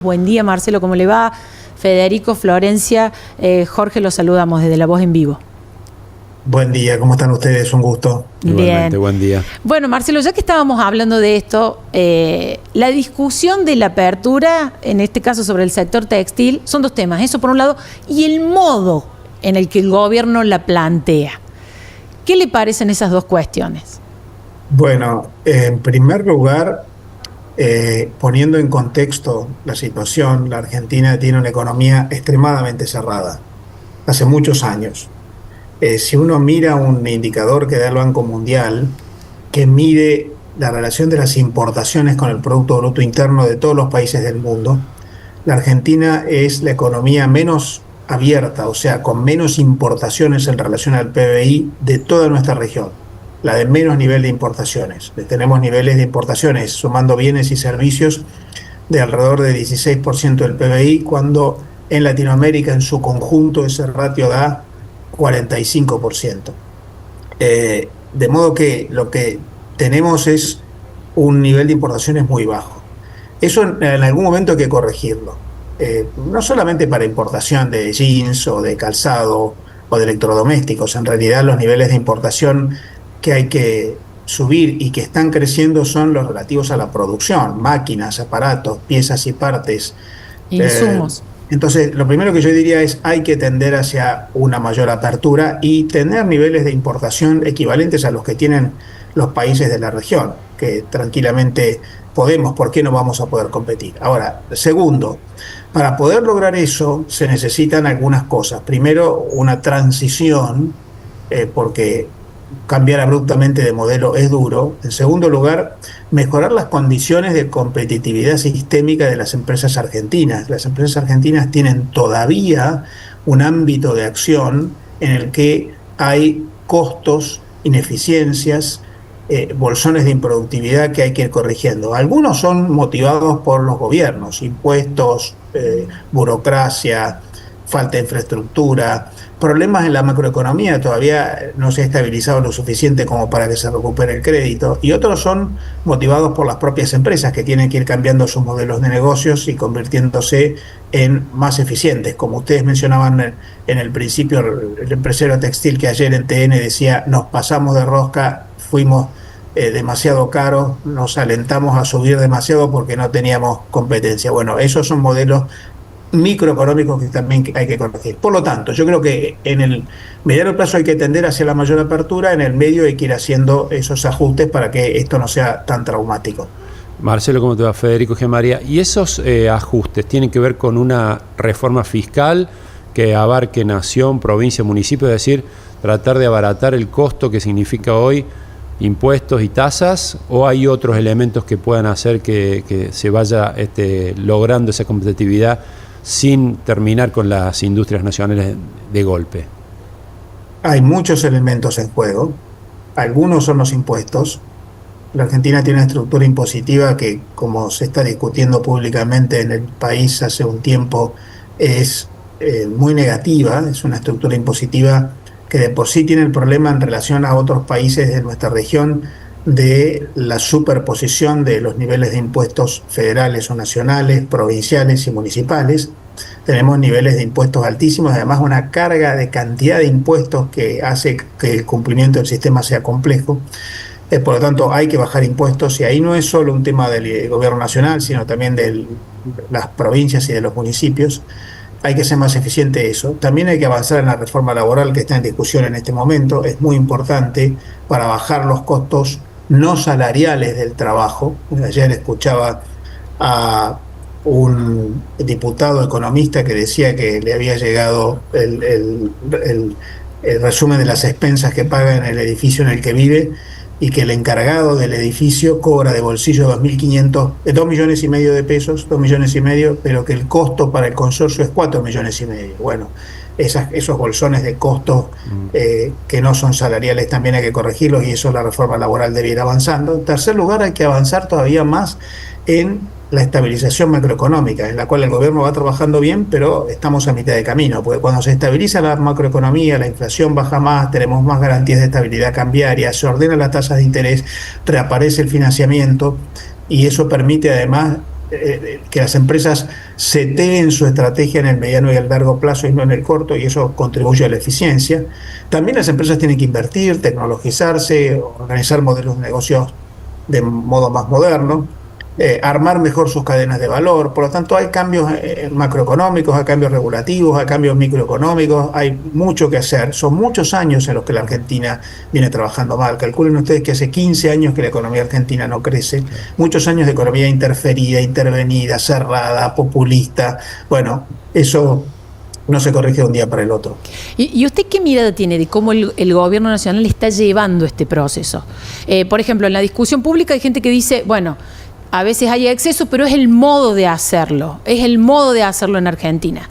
Buen día, Marcelo, ¿cómo le va? Federico, Florencia, Jorge, los saludamos desde La Voz en Vivo. Buen día, ¿cómo están ustedes? Un gusto. Igualmente, buen día. Bueno, Marcelo, ya que estábamos hablando de esto, la discusión de la apertura, en este caso sobre el sector textil, son dos temas, eso por un lado, y el modo en el que el gobierno la plantea. ¿Qué le parecen esas dos cuestiones? Bueno, en primer lugar, poniendo en contexto la situación, la Argentina tiene una economía extremadamente cerrada, hace muchos años. Si uno mira un indicador que da el Banco Mundial, que mide la relación de las importaciones con el Producto Bruto Interno de todos los países del mundo, la Argentina es la economía menos abierta, o sea, con menos importaciones en relación al PBI de toda nuestra región, la de menos nivel de importaciones. Tenemos niveles de importaciones, sumando bienes y servicios, de alrededor de 16% del PBI, cuando en Latinoamérica en su conjunto ese ratio da 45%. De modo que lo que tenemos es un nivel de importaciones muy bajo. Eso en algún momento hay que corregirlo. No solamente para importación de jeans o de calzado o de electrodomésticos. En realidad los niveles de importación que hay que subir y que están creciendo son los relativos a la producción, máquinas, aparatos, piezas y partes. Insumos. Entonces, lo primero que yo diría es hay que tender hacia una mayor apertura y tener niveles de importación equivalentes a los que tienen los países de la región, que tranquilamente podemos, ¿por qué no vamos a poder competir? Ahora, segundo, para poder lograr eso se necesitan algunas cosas. Primero, una transición, porque cambiar abruptamente de modelo es duro. En segundo lugar, mejorar las condiciones de competitividad sistémica de las empresas argentinas. Las empresas argentinas tienen todavía un ámbito de acción en el que hay costos, ineficiencias, bolsones de improductividad que hay que ir corrigiendo. Algunos son motivados por los gobiernos, impuestos, burocracia, falta de infraestructura, problemas en la macroeconomía, todavía no se ha estabilizado lo suficiente como para que se recupere el crédito, y otros son motivados por las propias empresas que tienen que ir cambiando sus modelos de negocios y convirtiéndose en más eficientes. Como ustedes mencionaban en el principio, el empresario textil que ayer en TN decía, nos pasamos de rosca, fuimos demasiado caros, nos alentamos a subir demasiado porque no teníamos competencia. Bueno, esos son modelos microeconómicos que también hay que corregir. Por lo tanto, yo creo que en el mediano plazo hay que tender hacia la mayor apertura, en el medio hay que ir haciendo esos ajustes para que esto no sea tan traumático. Marcelo, ¿cómo te va? Federico G. María. ¿Y esos ajustes tienen que ver con una reforma fiscal que abarque nación, provincia, municipio? Es decir, tratar de abaratar el costo que significa hoy impuestos y tasas, ¿o hay otros elementos que puedan hacer que se vaya logrando esa competitividad sin terminar con las industrias nacionales de golpe? Hay muchos elementos en juego. Algunos son los impuestos. La Argentina tiene una estructura impositiva que, como se está discutiendo públicamente en el país hace un tiempo, es muy negativa. Es una estructura impositiva que de por sí tiene el problema en relación a otros países de nuestra región de la superposición de los niveles de impuestos federales o nacionales, provinciales y municipales. Tenemos niveles de impuestos altísimos, además una carga de cantidad de impuestos que hace que el cumplimiento del sistema sea complejo. Por lo tanto, hay que bajar impuestos, y ahí no es solo un tema del gobierno nacional, sino también de las provincias y de los municipios. Hay que ser más eficiente eso. También hay que avanzar en la reforma laboral que está en discusión en este momento. Es muy importante para bajar los costos no salariales del trabajo. Ayer escuchaba a un diputado economista que decía que le había llegado el resumen de las expensas que paga en el edificio en el que vive, y que el encargado del edificio cobra de bolsillo 2 millones y medio de pesos, 2 millones y medio, pero que el costo para el consorcio es 4 millones y medio. Bueno, esos bolsones de costos que no son salariales también hay que corregirlos, y eso la reforma laboral debe ir avanzando. En tercer lugar, hay que avanzar todavía más en la estabilización macroeconómica, en la cual el gobierno va trabajando bien, pero estamos a mitad de camino, porque cuando se estabiliza la macroeconomía, la inflación baja más, tenemos más garantías de estabilidad cambiaria, se ordenan las tasas de interés, reaparece el financiamiento, y eso permite además que las empresas seteen su estrategia en el mediano y el largo plazo y no en el corto, y eso contribuye a la eficiencia. También las empresas tienen que invertir, tecnologizarse, organizar modelos de negocios de modo más moderno, armar mejor sus cadenas de valor. Por lo tanto, hay cambios macroeconómicos, hay cambios regulativos, hay cambios microeconómicos, hay mucho que hacer. Son muchos años en los que la Argentina viene trabajando mal. Calculen ustedes que hace 15 años que la economía argentina no crece, muchos años de economía interferida, intervenida, cerrada, populista. Bueno, eso no se corrige de un día para el otro. ¿Y usted qué mirada tiene de cómo el gobierno nacional está llevando este proceso? Por ejemplo, en la discusión pública hay gente que dice, bueno, a veces hay exceso, pero es el modo de hacerlo. Es el modo de hacerlo en Argentina.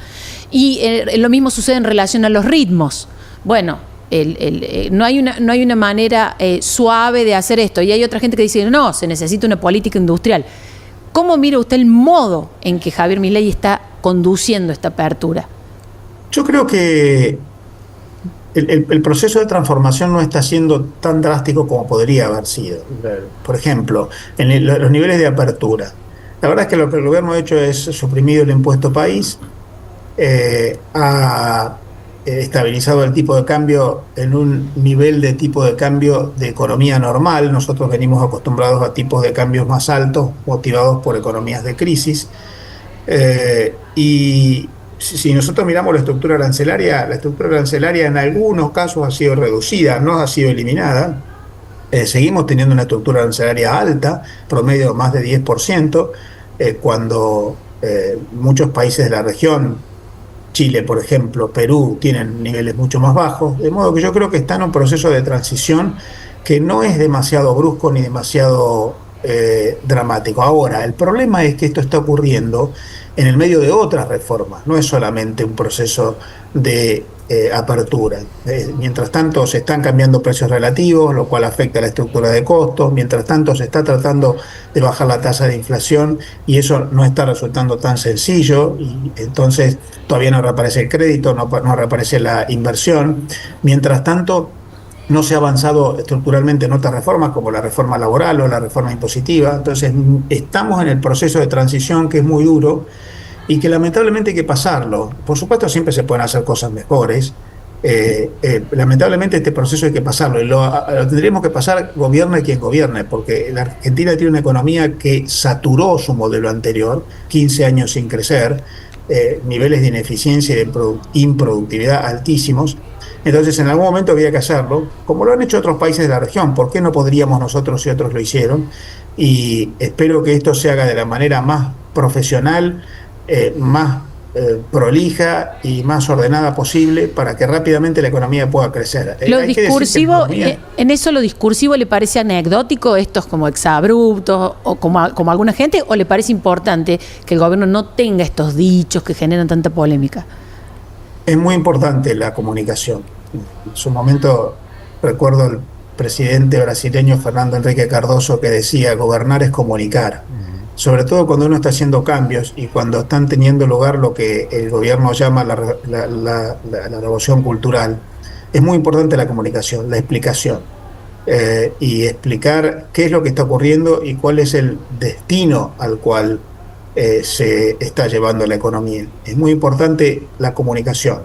Y lo mismo sucede en relación a los ritmos. Bueno, no hay una manera suave de hacer esto. Y hay otra gente que dice, no, se necesita una política industrial. ¿Cómo mira usted el modo en que Javier Milei está conduciendo esta apertura? Yo creo que el proceso de transformación no está siendo tan drástico como podría haber sido. Por ejemplo, en los niveles de apertura. La verdad es que lo que el gobierno ha hecho es suprimido el impuesto país, ha estabilizado el tipo de cambio en un nivel de tipo de cambio de economía normal. Nosotros venimos acostumbrados a tipos de cambios más altos, motivados por economías de crisis. Y si nosotros miramos la estructura arancelaria en algunos casos ha sido reducida, no ha sido eliminada. Seguimos teniendo una estructura arancelaria alta, promedio más de 10%, cuando muchos países de la región, Chile, por ejemplo, Perú, tienen niveles mucho más bajos. De modo que yo creo que está en un proceso de transición que no es demasiado brusco ni demasiado dramático. Ahora, el problema es que esto está ocurriendo en el medio de otras reformas, no es solamente un proceso de apertura. Mientras tanto se están cambiando precios relativos, lo cual afecta a la estructura de costos. Mientras tanto se está tratando de bajar la tasa de inflación y eso no está resultando tan sencillo, y entonces todavía no reaparece el crédito, no reaparece la inversión. Mientras tanto no se ha avanzado estructuralmente en otras reformas como la reforma laboral o la reforma impositiva. Entonces estamos en el proceso de transición, que es muy duro y que lamentablemente hay que pasarlo. Por supuesto siempre se pueden hacer cosas mejores. Lamentablemente este proceso hay que pasarlo y lo tendríamos que pasar gobierne quien gobierne, porque la Argentina tiene una economía que saturó su modelo anterior, 15 años sin crecer, niveles de ineficiencia y de improductividad altísimos. Entonces en algún momento había que hacerlo, como lo han hecho otros países de la región. ¿Por qué no podríamos nosotros si otros lo hicieron? Y espero que esto se haga de la manera más profesional, más prolija y más ordenada posible, para que rápidamente la economía pueda crecer. Lo discursivo, ¿en eso lo discursivo le parece anecdótico, estos como exabruptos o como alguna gente, o le parece importante que el gobierno no tenga estos dichos que generan tanta polémica? Es muy importante la comunicación. En su momento recuerdo el presidente brasileño Fernando Henrique Cardoso que decía: gobernar es comunicar. Sobre todo cuando uno está haciendo cambios y cuando están teniendo lugar lo que el gobierno llama la revolución cultural. Es muy importante la comunicación, la explicación. Y explicar qué es lo que está ocurriendo y cuál es el destino al cual se está llevando la economía. Es muy importante la comunicación,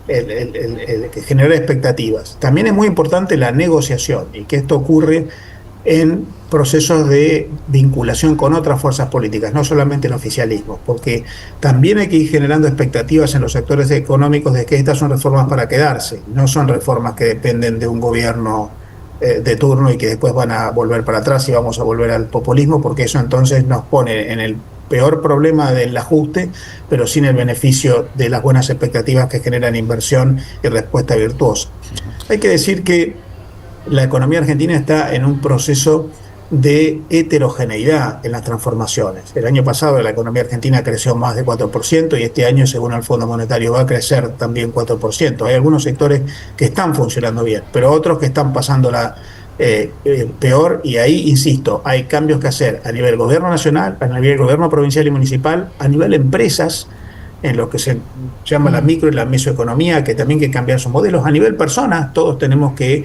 el generar expectativas. También es muy importante la negociación, y que esto ocurre en procesos de vinculación con otras fuerzas políticas, no solamente el oficialismo, porque también hay que ir generando expectativas en los sectores económicos de que estas son reformas para quedarse, no son reformas que dependen de un gobierno de turno y que después van a volver para atrás y vamos a volver al populismo, porque eso entonces nos pone en el peor problema del ajuste, pero sin el beneficio de las buenas expectativas que generan inversión y respuesta virtuosa. Hay que decir que la economía argentina está en un proceso de heterogeneidad en las transformaciones. El año pasado la economía argentina creció más de 4% y este año, según el Fondo Monetario, va a crecer también 4%. Hay algunos sectores que están funcionando bien, pero otros que están pasándola peor, y ahí, insisto, hay cambios que hacer a nivel gobierno nacional, a nivel gobierno provincial y municipal, a nivel empresas, en lo que se llama la micro y la mesoeconomía, que también hay que cambiar sus modelos. A nivel personas, todos tenemos que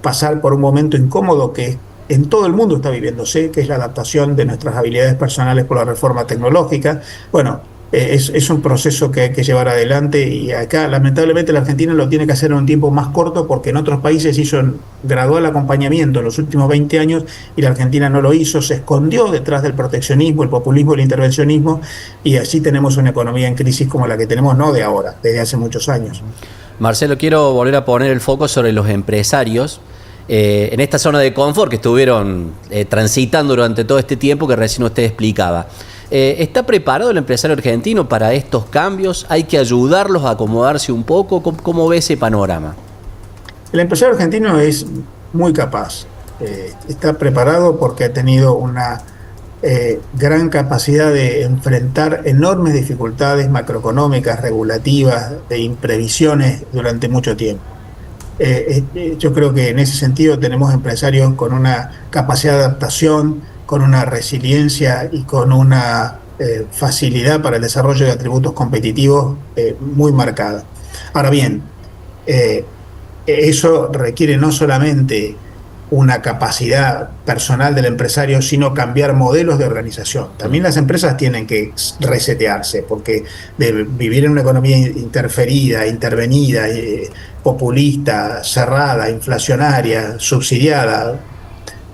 pasar por un momento incómodo, que es en todo el mundo está viviéndose, que es la adaptación de nuestras habilidades personales por la reforma tecnológica. Bueno, es un proceso que hay que llevar adelante y acá lamentablemente la Argentina lo tiene que hacer en un tiempo más corto porque en otros países hizo un gradual acompañamiento en los últimos 20 años y la Argentina no lo hizo, se escondió detrás del proteccionismo, el populismo, el intervencionismo y así tenemos una economía en crisis como la que tenemos, no de ahora, desde hace muchos años. Marcelo, quiero volver a poner el foco sobre los empresarios en esta zona de confort que estuvieron transitando durante todo este tiempo que recién usted explicaba. ¿Está preparado el empresario argentino para estos cambios? ¿Hay que ayudarlos a acomodarse un poco? ¿Cómo ve ese panorama? El empresario argentino es muy capaz. Está preparado porque ha tenido una gran capacidad de enfrentar enormes dificultades macroeconómicas, regulativas, de imprevisiones durante mucho tiempo. Yo creo que en ese sentido tenemos empresarios con una capacidad de adaptación, con una resiliencia y con una facilidad para el desarrollo de atributos competitivos muy marcada. Ahora bien, eso requiere no solamente una capacidad personal del empresario, sino cambiar modelos de organización. También las empresas tienen que resetearse, porque de vivir en una economía interferida, intervenida, populista, cerrada, inflacionaria, subsidiada,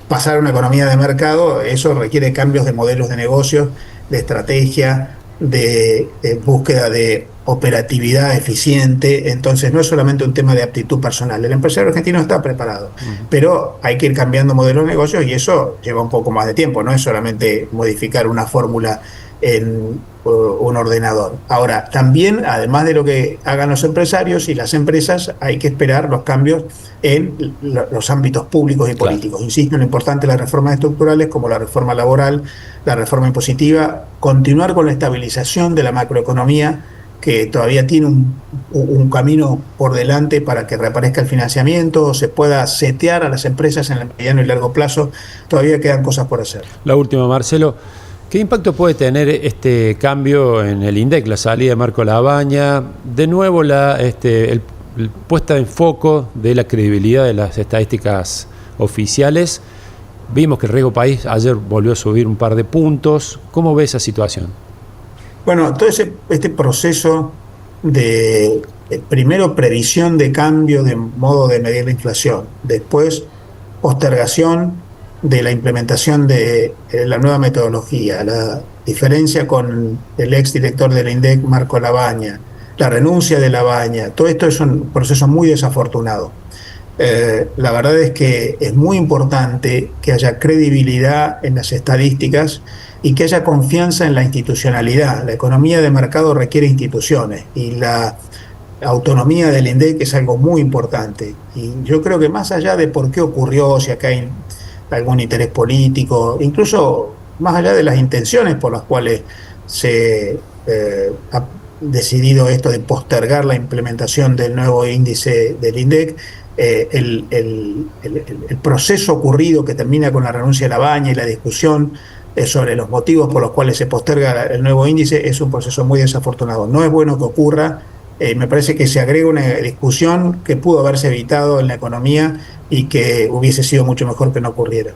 pasar a una economía de mercado, eso requiere cambios de modelos de negocios, de estrategia, de búsqueda de operatividad eficiente. Entonces no es solamente un tema de aptitud personal. El empresario argentino está preparado, pero hay que ir cambiando modelos de negocios y eso lleva un poco más de tiempo. No es solamente modificar una fórmula en un ordenador. Ahora, también, además de lo que hagan los empresarios y las empresas, hay que esperar los cambios en los ámbitos públicos y políticos. Claro. Insisto en lo importante de las reformas estructurales, como la reforma laboral, la reforma impositiva, continuar con la estabilización de la macroeconomía, que todavía tiene un camino por delante para que reaparezca el financiamiento, se pueda setear a las empresas en el mediano y largo plazo. Todavía quedan cosas por hacer. La última, Marcelo. ¿Qué impacto puede tener este cambio en el INDEC, la salida de Marco Labaña? De nuevo, el puesta en foco de la credibilidad de las estadísticas oficiales. Vimos que el riesgo país ayer volvió a subir un par de puntos. ¿Cómo ve esa situación? Bueno, todo este proceso de primero previsión de cambio de modo de medir la inflación, después postergación de la implementación de la nueva metodología, la diferencia con el exdirector del INDEC, Marco Labaña, la renuncia de Labaña, todo esto es un proceso muy desafortunado. La verdad es que es muy importante que haya credibilidad en las estadísticas y que haya confianza en la institucionalidad. La economía de mercado requiere instituciones y la autonomía del INDEC es algo muy importante. Y yo creo que más allá de por qué ocurrió, si acá hay algún interés político, incluso más allá de las intenciones por las cuales se ha decidido esto de postergar la implementación del nuevo índice del INDEC, el proceso ocurrido que termina con la renuncia de Labaña y la discusión sobre los motivos por los cuales se posterga el nuevo índice es un proceso muy desafortunado. No es bueno que ocurra. Me parece que se agrega una discusión que pudo haberse evitado en la economía y que hubiese sido mucho mejor que no ocurriera.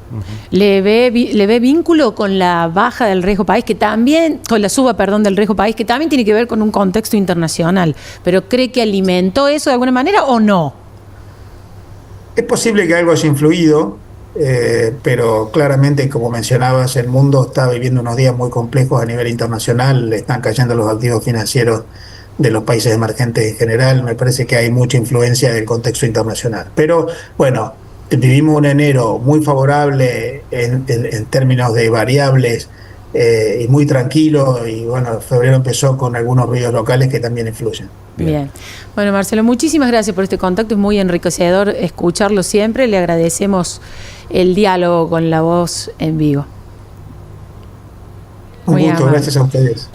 ¿Le ve vínculo con la baja del riesgo país, que también, con la suba, perdón, del riesgo país, que también tiene que ver con un contexto internacional? ¿Pero cree que alimentó eso de alguna manera o no? Es posible que algo haya influido, pero claramente, como mencionabas, el mundo está viviendo unos días muy complejos a nivel internacional, le están cayendo los activos financieros de los países emergentes en general. Me parece que hay mucha influencia del contexto internacional. Pero bueno, vivimos un enero muy favorable en términos de variables y muy tranquilo, y bueno, febrero empezó con algunos ruidos locales que también influyen. Bien. Bueno, Marcelo, muchísimas gracias por este contacto, es muy enriquecedor escucharlo siempre, le agradecemos el diálogo con La Voz en vivo. Un gusto, gracias a ustedes.